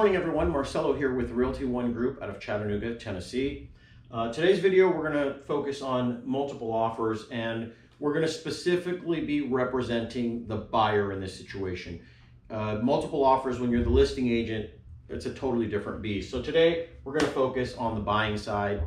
morning, everyone. Marcelo here with Realty One Group out of Chattanooga, Tennessee. Today's video, we're going to focus on multiple offers, and we're going to specifically be representing the buyer in this situation. Multiple offers, when you're the listing agent, it's a totally different beast. So today, we're going to focus on the buying side.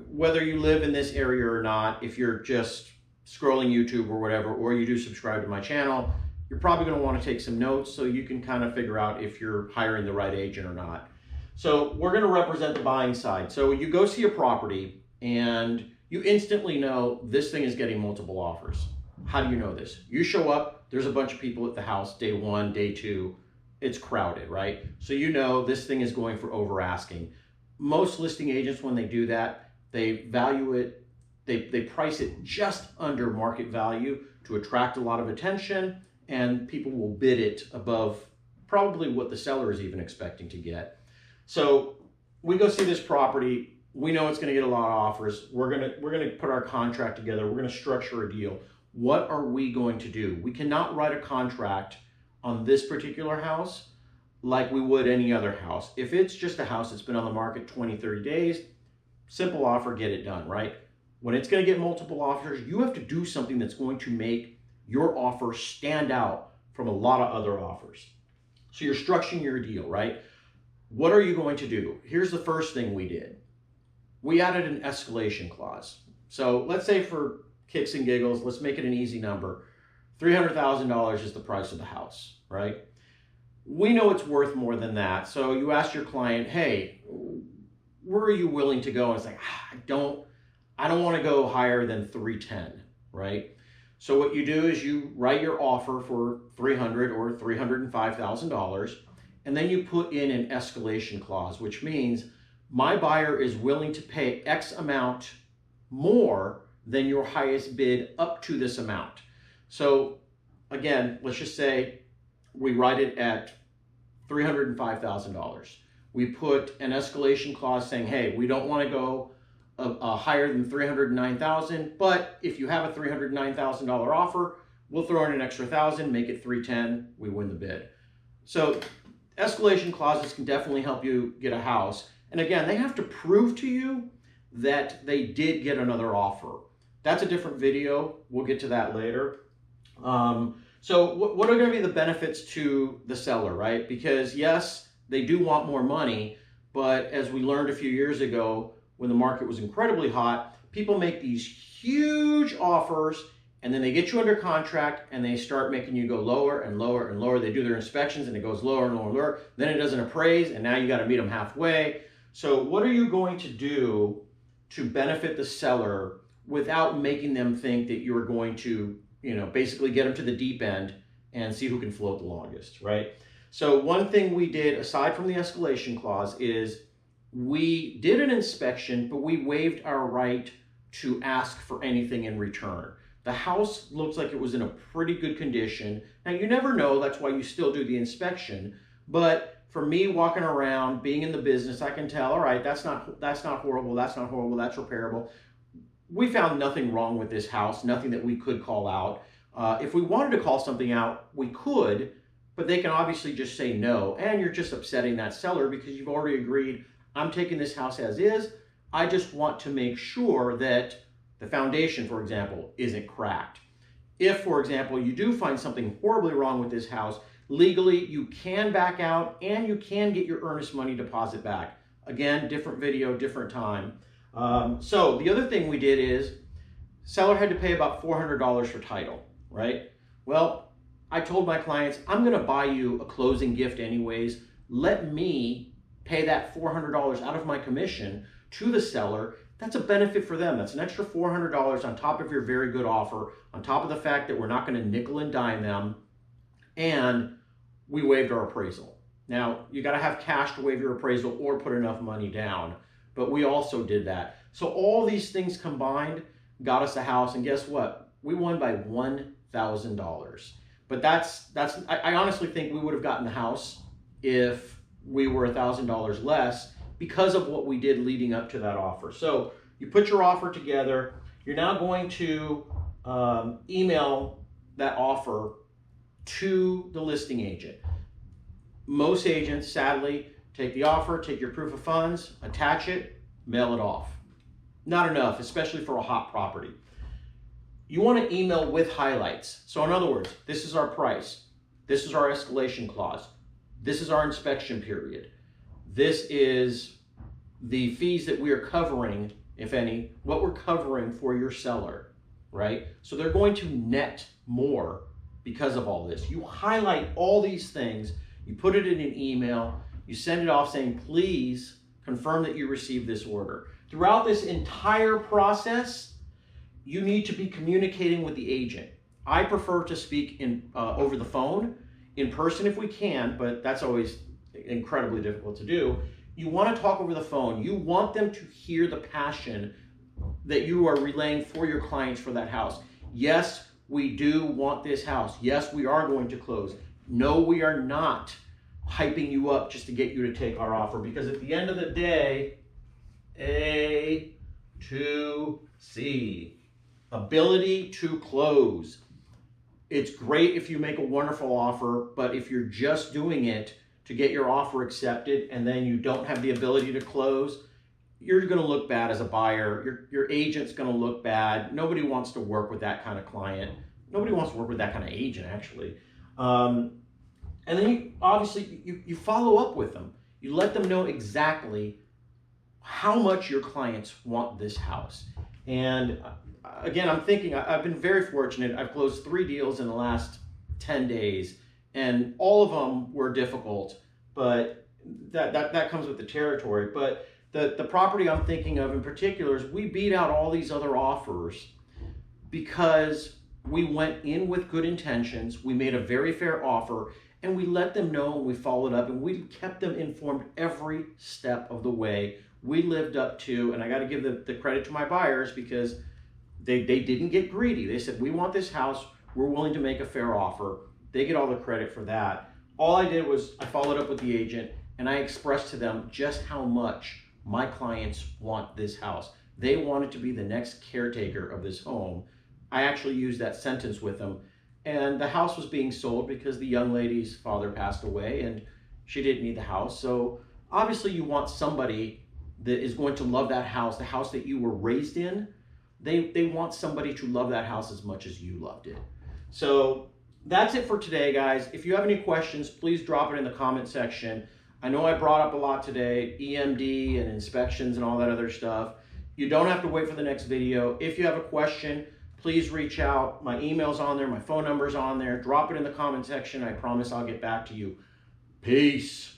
Whether you live in this area or not, if you're just scrolling YouTube or whatever, or you do subscribe to my channel, you're probably going to want to take some notes so you can kind of figure out if you're hiring the right agent or not. So we're going to represent the buying side. So you go see a property and you instantly know this thing is getting multiple offers. How do you know this? You show up, there's a bunch of people at the house, day one, day two, it's crowded, right? So you know this thing is going for over asking. Most listing agents, when they do that, they value it, they price it just under market value to attract a lot of attention, and people will bid it above probably what the seller is even expecting to get. So we go see this property. We know it's going to get a lot of offers. We're going to put our contract together. We're going to structure a deal. What are we going to do? We cannot write a contract on this particular house like we would any other house. If it's just a house that's been on the market 20, 30 days, simple offer, get it done, right? When it's going to get multiple offers, you have to do something that's going to make your offer stand out from a lot of other offers. So you're structuring your deal, right? What are you going to do? Here's the first thing we did. We added an escalation clause. So let's say, for kicks and giggles, let's make it an easy number. $300,000 is the price of the house, right? We know it's worth more than that. So you ask your client, hey, where are you willing to go? And it's like, I don't want to go higher than 310, right? So what you do is you write your offer for $300,000 or $305,000, and then you put in an escalation clause, which means my buyer is willing to pay X amount more than your highest bid up to this amount. So again, let's just say we write it at $305,000. We put an escalation clause saying, hey, we don't want to go higher than $309,000, but if you have a $309,000 offer, we'll throw in an extra $1,000, make it $310, we win the bid. So escalation clauses can definitely help you get a house. And again, they have to prove to you that they did get another offer. That's a different video. We'll get to that later. So what are going to be the benefits to the seller, right? Because yes, they do want more money, but as we learned a few years ago, when the market was incredibly hot, people make these huge offers, and then they get you under contract and they start making you go lower and lower and lower. They do their inspections and it goes lower and lower and lower. Then it doesn't appraise, and now you got to meet them halfway. So what are you going to do to benefit the seller without making them think that you're going to, basically get them to the deep end and see who can float the longest, right? So one thing we did, aside from the escalation clause, is we did an inspection, but we waived our right to ask for anything in return. The house looks like it was in a pretty good condition. Now, you never know, that's why you still do the inspection. But for me, walking around, being in the business, I can tell, all right, that's not horrible, that's not horrible, that's repairable. We found nothing wrong with this house, nothing that we could call out. If we wanted to call something out, we could, but they can obviously just say no. And you're just upsetting that seller because you've already agreed, I'm taking this house as is. I just want to make sure that the foundation, for example, isn't cracked. If, for example, you do find something horribly wrong with this house, legally you can back out and you can get your earnest money deposit back. Again, different video, different time. So the other thing we did is seller had to pay about $400 for title, right? Well, I told my clients, I'm going to buy you a closing gift anyways. Let me pay that $400 out of my commission to the seller. That's a benefit for them. That's an extra $400 on top of your very good offer, on top of the fact that we're not going to nickel and dime them, and we waived our appraisal. Now, you got to have cash to waive your appraisal or put enough money down, but we also did that. So all these things combined got us a house, and guess what? We won by $1,000. But I honestly think we would have gotten the house if we were $1,000 less because of what we did leading up to that offer. So you put your offer together. You're now going to email that offer to the listing agent. Most agents, sadly, take the offer, take your proof of funds, attach it, mail it off. Not enough, especially for a hot property. You want to email with highlights. So in other words, this is our price. This is our escalation clause. This is our inspection period. This is the fees that we are covering, if any, what we're covering for your seller, right? So they're going to net more because of all this. You highlight all these things, you put it in an email, you send it off saying, please confirm that you received this order. Throughout this entire process, you need to be communicating with the agent. I prefer to speak over the phone, in person if we can, but that's always incredibly difficult to do. You want to talk over the phone. You want them to hear the passion that you are relaying for your clients for that house. Yes, we do want this house. Yes, we are going to close. No, we are not hyping you up just to get you to take our offer, because at the end of the day, A to C, ability to close. It's great if you make a wonderful offer, but if you're just doing it to get your offer accepted and then you don't have the ability to close, you're going to look bad as a buyer. Your agent's going to look bad. Nobody wants to work with that kind of client. Nobody wants to work with that kind of agent, actually. And then obviously you follow up with them. You let them know exactly how much your clients want this house. And again, I'm thinking, I've been very fortunate. I've closed 3 deals in the last 10 days, and all of them were difficult, but that comes with the territory. But the property I'm thinking of in particular is we beat out all these other offers because we went in with good intentions, we made a very fair offer, and we let them know, and we followed up, and we kept them informed every step of the way. We lived up to, and I got to give the credit to my buyers, because they didn't get greedy. They said, we want this house, we're willing to make a fair offer. They get all the credit for that. All I did was I followed up with the agent, and I expressed to them just how much my clients want this house. They wanted to be the next caretaker of this home. I actually used that sentence with them, and the house was being sold because the young lady's father passed away and she didn't need the house. So obviously you want somebody that is going to love that house, the house that you were raised in. They want somebody to love that house as much as you loved it. So that's it for today, guys. If you have any questions, please drop it in the comment section. I know I brought up a lot today, EMD and inspections and all that other stuff. You don't have to wait for the next video. If you have a question, please reach out. My email's on there, my phone number's on there. Drop it in the comment section. I promise I'll get back to you. Peace.